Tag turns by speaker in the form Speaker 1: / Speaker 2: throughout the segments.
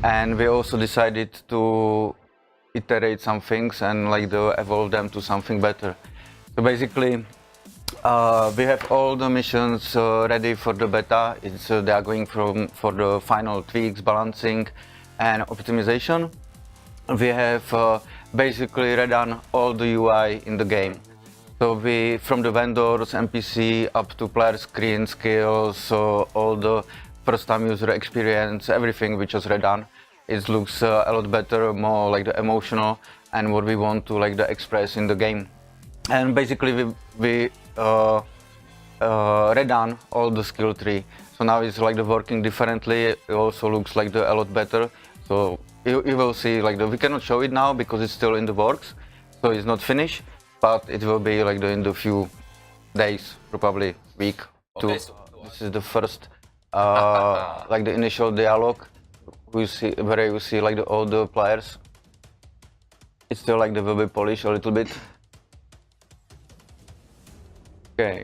Speaker 1: And we also decided to iterate some things and like evolve them to something better. So basically, we have all the missions ready for the beta. They are going for the final tweaks, balancing, and optimization. We have basically redone all the UI in the game. So we, from the vendors, NPC, up to player screen, skills, all the first-time user experience, everything we just redone. It looks a lot better, more like the emotional, and what we want to like the express in the game. And basically we redone all the skill tree. So now it's like the working differently. It also looks like a lot better. So you will see like we cannot show it now because it's still in the works. So it's not finished, but it will be like in the few days, probably week, two.
Speaker 2: Okay,
Speaker 1: This is the first like the initial dialogue. We see where you see like all the players. It's still like they will be polished a little bit. Okay.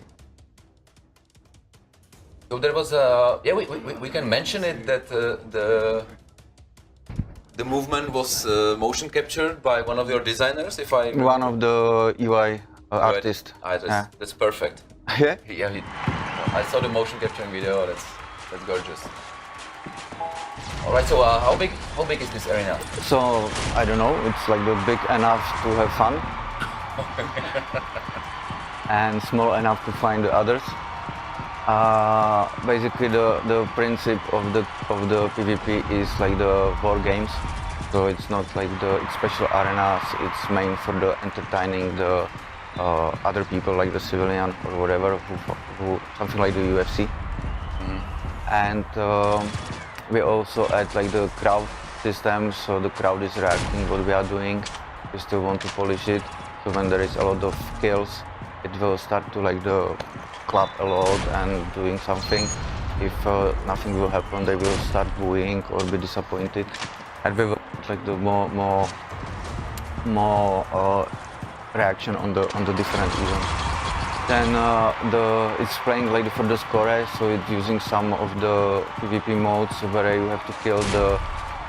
Speaker 2: So there was we can mention it that the movement was motion captured by one of your designers, if I remember.
Speaker 1: One of the UI artists.
Speaker 2: Yeah. That's perfect.
Speaker 1: Yeah.
Speaker 2: Yeah, I saw the motion capturing video. That's gorgeous. All right. So how big is this arena?
Speaker 1: So I don't know. It's like big enough to have fun, and small enough to find the others. Basically, the principle of the PvP is like the war games. So it's not like the special arenas. It's main for the entertaining the other people, like the civilian or whatever, who something like the UFC. And we also add like the crowd system, so the crowd is reacting what we are doing. We still want to polish it. So when there is a lot of kills, it will start to like the clap a lot and doing something. If nothing will happen, they will start booing or be disappointed. And we will like the more reaction on the different events. Then it's playing like for the score, so it's using some of the PvP modes where you have to kill the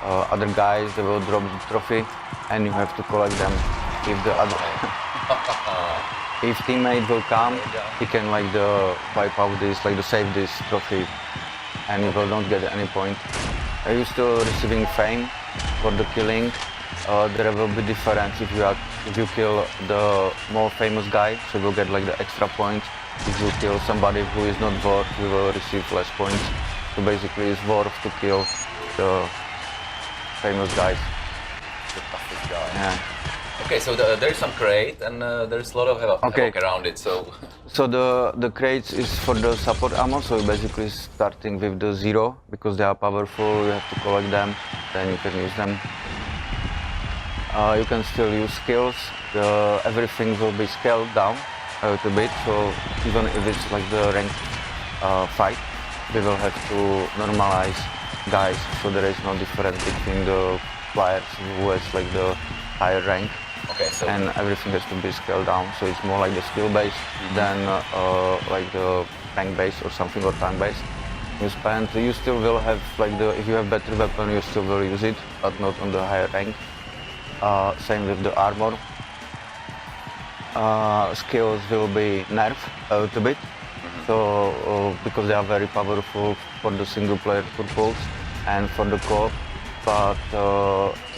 Speaker 1: other guys. They will drop the trophy, and you have to collect them. If the other if teammate will come, he can like wipe out this, like save this trophy, and you will not get any point. Are you still receiving fame for the killing? There will be difference if you kill the more famous guy, so you'll get like the extra points. If you kill somebody who is not worth, you will receive less points. So basically, it's worth to kill the famous guys.
Speaker 2: The toughest guy.
Speaker 1: Yeah.
Speaker 2: Okay, so there is some crate and there's a lot of havoc around it.
Speaker 1: So the crates is for the support ammo. So basically starting with the 0 because they are powerful. You have to collect them, then you can use them. You can still use skills. Everything will be scaled down a little bit. So even if it's like the ranked fight, we will have to normalize guys. So there is no difference between the players who has like the higher rank.
Speaker 2: Okay, so
Speaker 1: and everything has to be scaled down. So it's more like the skill based than like the rank based or something, or time based. You still will have like if you have better weapon, you still will use it, but not on the higher rank. Same with the armor. Skills will be nerfed a little bit, so because they are very powerful for the single player purpose and for the co-op, but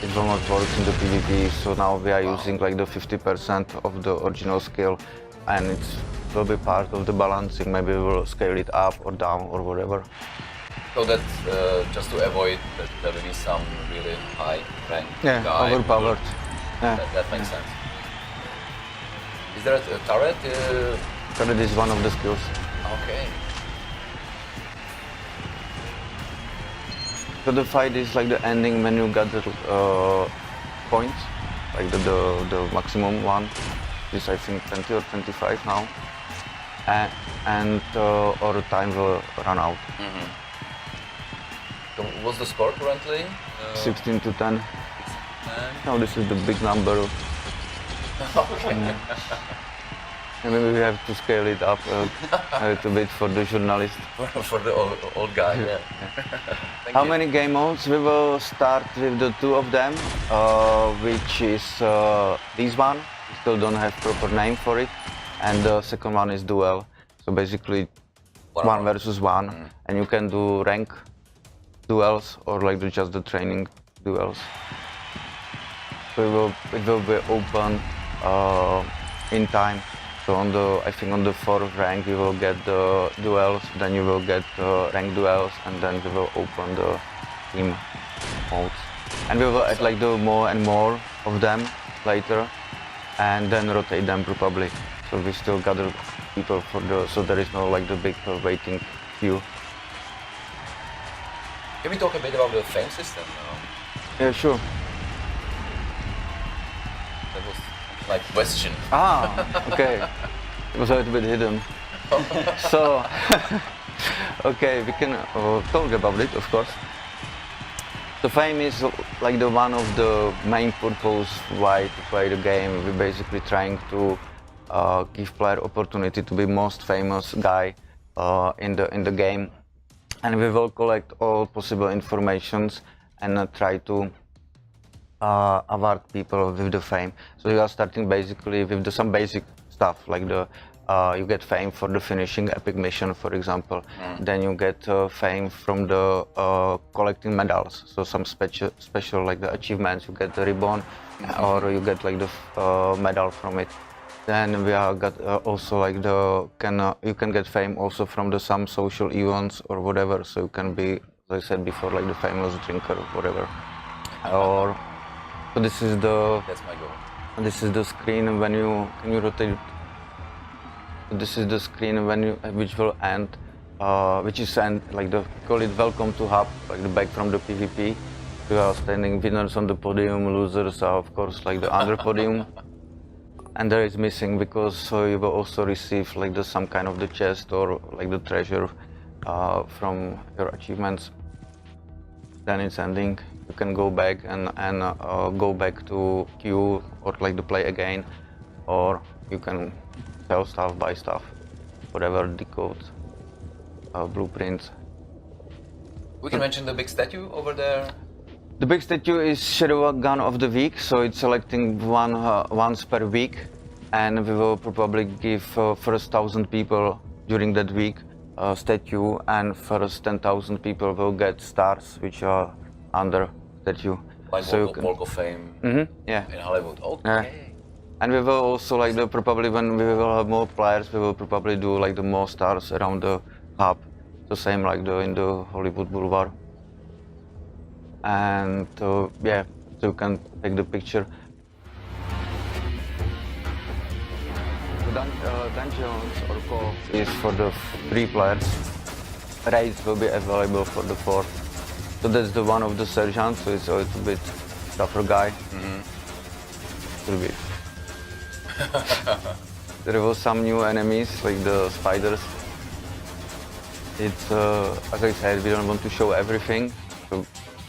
Speaker 1: it will not work in the PvP. So now we are using like the 50% of the original skill, and it will be part of the balancing. Maybe we will scale it up or down or whatever.
Speaker 2: So that's just to avoid that there will be some really high rank guy.
Speaker 1: Overpowered.
Speaker 2: That makes sense. Is there a turret?
Speaker 1: Turret is one of the skills.
Speaker 2: Okay.
Speaker 1: So the fight is like the ending when you gather points, like the maximum one is I think 20 or 25 now, and our time will run out.
Speaker 2: So what's the score currently?
Speaker 1: 16 to 10. Now this is the big number.
Speaker 2: Okay.
Speaker 1: And maybe we have to scale it up a little bit for the journalist.
Speaker 2: For the old guy, yeah. Thank
Speaker 1: How
Speaker 2: you.
Speaker 1: many game modes? We will start with the two of them, which is this one. We still don't have proper name for it, and the second one is duel. So basically, one versus one, and you can do rank duels or like just the training duels. So it will be open in time. So I think on the fourth rank you will get the duels, then you will get rank duels, and then we will open the team modes. And we will add like the more and more of them later, and then rotate them probably. So we still gather people for so there is no like the big waiting queue.
Speaker 2: Can we talk a bit about the fame system?
Speaker 1: Yeah, sure.
Speaker 2: That was my question.
Speaker 1: Okay. It was a little bit hidden. So, okay, we can talk about it, of course. The fame is like the one of the main purpose why to play the game. We're basically trying to give player opportunity to be most famous guy in the game, and we will collect all possible informations and try to award people with the fame. So we are starting basically with some basic stuff like you get fame for the finishing epic mission, for example. Then you get fame from the collecting medals. So some special like the achievements, you get the ribbon, or you get like the medal from it. Then we are got also like you can get fame also from some social events or whatever. So you can be, as I said before, like the famous drinker or whatever. Or so this is
Speaker 2: That's my goal.
Speaker 1: this is the screen when can you rotate. This is the screen which will end, which is like call it welcome to hub, like the back from the PvP. We are standing winners on the podium, losers are of course like the under podium. And there is missing because you will also receive like some kind of the chest or like the treasure from your achievements. Then it's ending. You can go back and go back to queue or like the play again, or you can sell stuff, buy stuff, whatever, decodes, blueprints.
Speaker 2: We can mention the big statue over there.
Speaker 1: The big statue is Shadowgun of the week, so it's selecting once per week, and we will probably give first 1,000 people during that week a statue, and first 10,000 people will get stars, which are under statue.
Speaker 2: Like
Speaker 1: so
Speaker 2: Walk of Fame
Speaker 1: yeah.
Speaker 2: in Hollywood. Okay.
Speaker 1: Yeah. And we will also like probably when we will have more players, we will probably do like the more stars around the hub. So same like in the Hollywood Boulevard. And yeah, so you can take the picture. The dungeons or co is for the 3 players. Raids will be available for the 4. So that's the one of the sergeants, so it's a little bit tougher guy. A little bit. There were some new enemies like the spiders. It's as I said, we don't want to show everything. So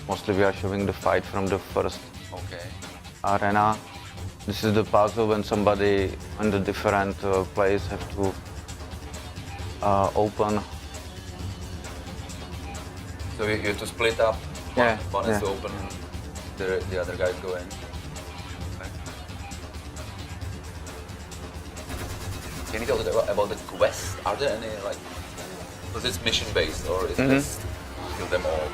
Speaker 1: mostly we are showing the fight from the first arena. This is the puzzle when somebody on the different players have to open.
Speaker 2: So you have to split up.
Speaker 1: Yeah,
Speaker 2: One is to open, the other guys go in. Okay. Can you talk about the quest? Are there any like? Was it mission based or is this kill them all?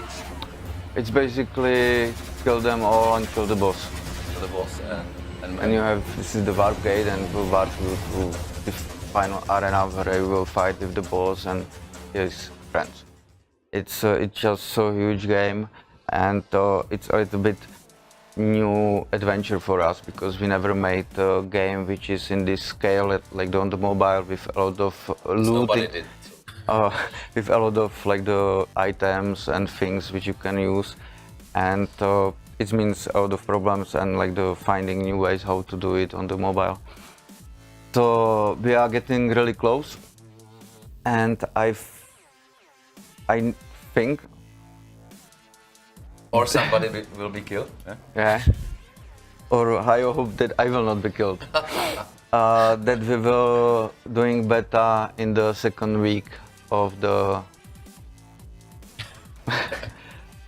Speaker 1: It's basically kill them all and kill the boss.
Speaker 2: Kill the boss
Speaker 1: and you have, this is the warp gate, and we'll warp to the final arena where you will fight with the boss and his friends. It's just so huge game, and it's a little bit new adventure for us because we never made a game which is in this scale, like on the mobile with a lot of looting.
Speaker 2: Nobody did.
Speaker 1: With a lot of like the items and things which you can use, and it means a lot of problems and like the finding new ways how to do it on the mobile. So we are getting really close, and I think.
Speaker 2: Or somebody will be killed.
Speaker 1: Yeah. Or I hope that I will not be killed. That we were doing beta in the second week of the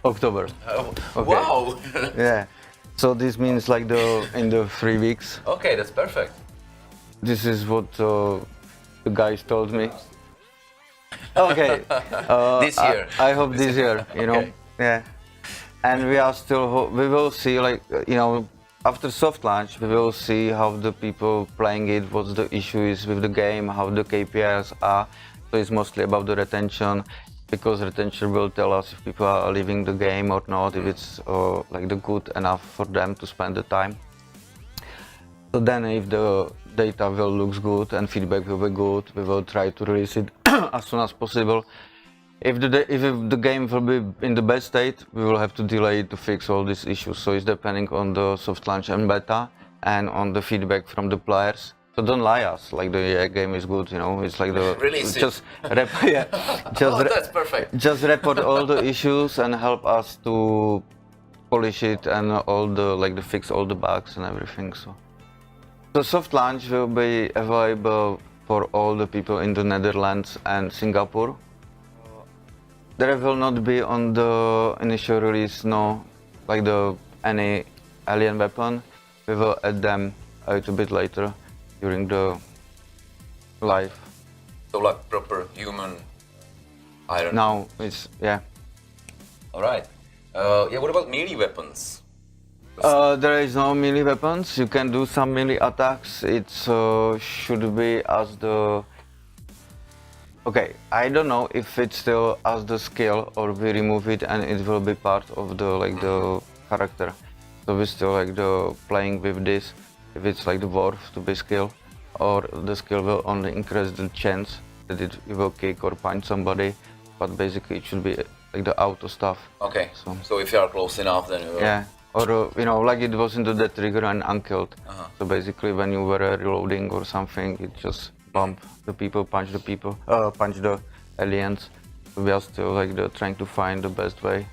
Speaker 1: October. Okay.
Speaker 2: Wow!
Speaker 1: Yeah. So this means like in the 3 weeks.
Speaker 2: Okay, that's perfect.
Speaker 1: This is what the guys told me. Okay.
Speaker 2: This year.
Speaker 1: I hope this year, you know.
Speaker 2: Okay.
Speaker 1: Yeah. And we are still, we will see, like, you know, after soft launch, we will see how the people playing it, what the issue is with the game, how the KPIs are. So it's mostly about the retention, because retention will tell us if people are leaving the game or not, if it's like the good enough for them to spend the time. So then if the data will looks good and feedback will be good, we will try to release it as soon as possible. If the game will be in the bad state, we will have to delay it to fix all these issues. So it's depending on the soft launch and beta and on the feedback from the players. So don't lie us, like the game is good, you know. It's like the
Speaker 2: Release it.
Speaker 1: just
Speaker 2: That's perfect.
Speaker 1: just report all the issues and help us to polish it and all the fix all the bugs and everything. So the soft launch will be available for all the people in the Netherlands and Singapore. There will not be on the initial release any alien weapon. We will add them a little bit later during the live.
Speaker 2: So like proper human iron.
Speaker 1: Now it's
Speaker 2: Alright. Yeah, what about melee weapons?
Speaker 1: There is no melee weapons. You can do some melee attacks. It should be as the... Okay, I don't know if it's still as the skill or we remove it and it will be part of the character. So we still playing with this, if it's like the dwarf to be skill, or the skill will only increase the chance that it will kick or punch somebody, but basically it should be like the auto stuff.
Speaker 2: Okay, so if you are close enough then you will...
Speaker 1: Yeah, or you know, like it was into the trigger and unkilled. So basically when you were reloading or something, it just bump the people, punch the aliens. We are still trying to find the best way.